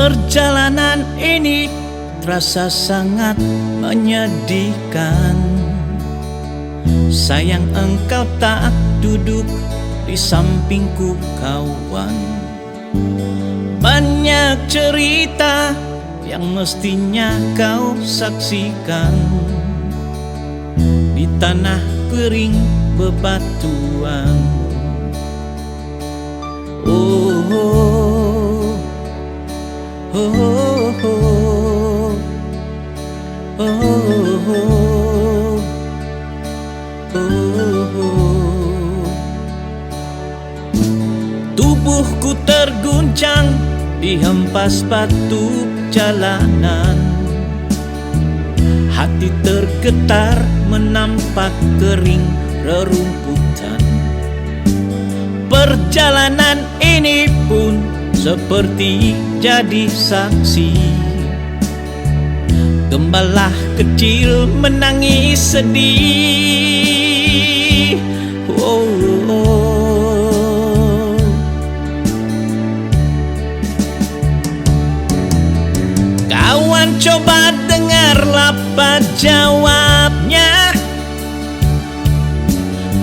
Perjalanan ini terasa sangat menyedihkan. Sayang engkau tak duduk di sampingku kawan. Banyak cerita yang mestinya kau saksikan di tanah kering bebatuan. Oh, oh, oh, oh, oh, oh, oh. Tubuhku terguncang dihempas batu jalanan. Hati tergetar menampak kering rerumputan. Perjalanan ini pun seperti jadi saksi. Gembala kecil menangis sedih. Oh, oh. Kawan, coba dengarlah apa jawabnya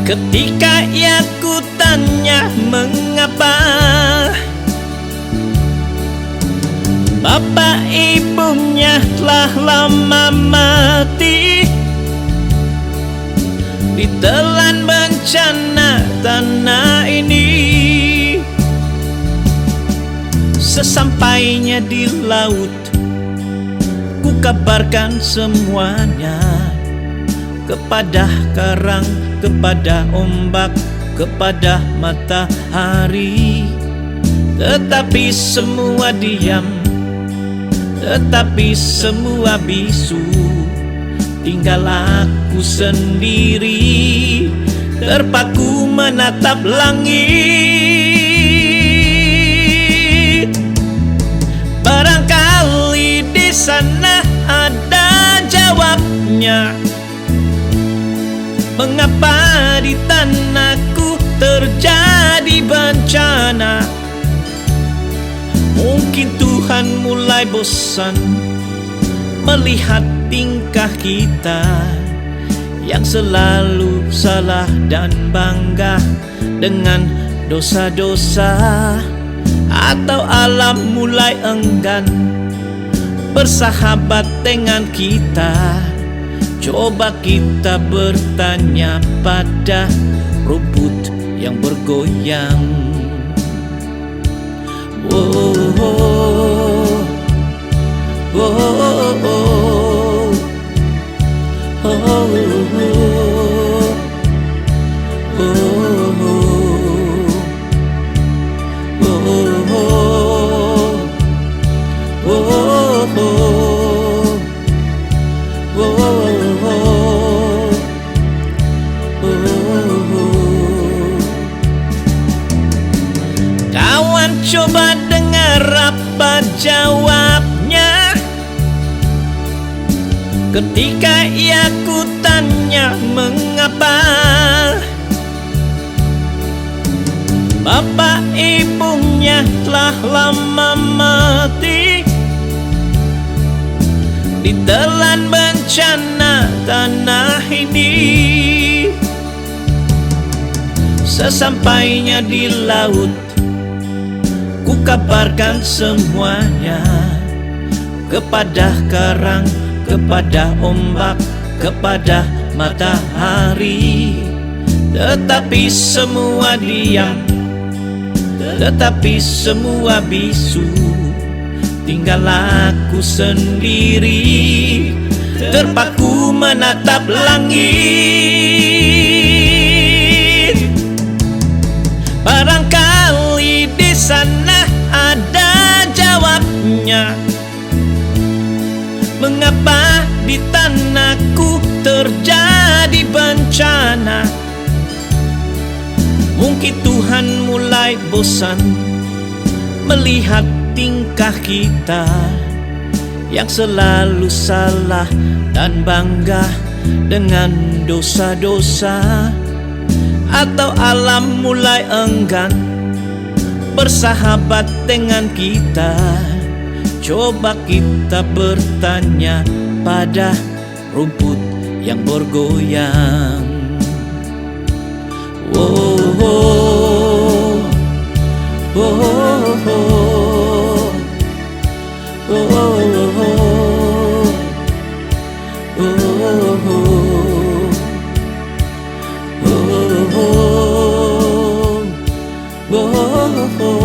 ketika ia ku tanya mengapa bapak ibunya telah lama mati ditelan bencana tanah ini. Sesampainya di laut, ku kabarkan semuanya kepada karang, kepada ombak, kepada matahari. Tetapi semua diam, tetapi semua bisu. Tinggal aku sendiri terpaku menatap langit. Barangkali di sana ada jawabnya. Mengapa di tanahku terjadi bencana? Mungkin Tuhan mulai bosan melihat tingkah kita yang selalu salah dan bangga dengan dosa-dosa. Atau alam mulai enggan bersahabat dengan kita. Coba kita bertanya pada rumput yang bergoyang. Oh, oh, oh, oh, oh, Kawan, coba dengar apa jawabnya ketika ia ku tanya mengapa bapak ibunya telah lama mati ditelan bencana tanah ini. Sesampainya di laut, ku kabarkan semuanya kepada karang, kepada ombak, kepada matahari. Tetapi semua diam, tetapi semua bisu. Tinggal aku sendiri terpaku menatap langit. Barangkali di sana ada jawabnya. Mengapa di tanahku terjadi bencana? Mungkin Tuhan mulai bosan melihat tingkah kita yang selalu salah dan bangga dengan dosa-dosa. Atau alam mulai enggan bersahabat dengan kita. Coba kita bertanya pada rumput yang bergoyang. Oh, oh, oh, oh, oh, oh, oh, oh, oh.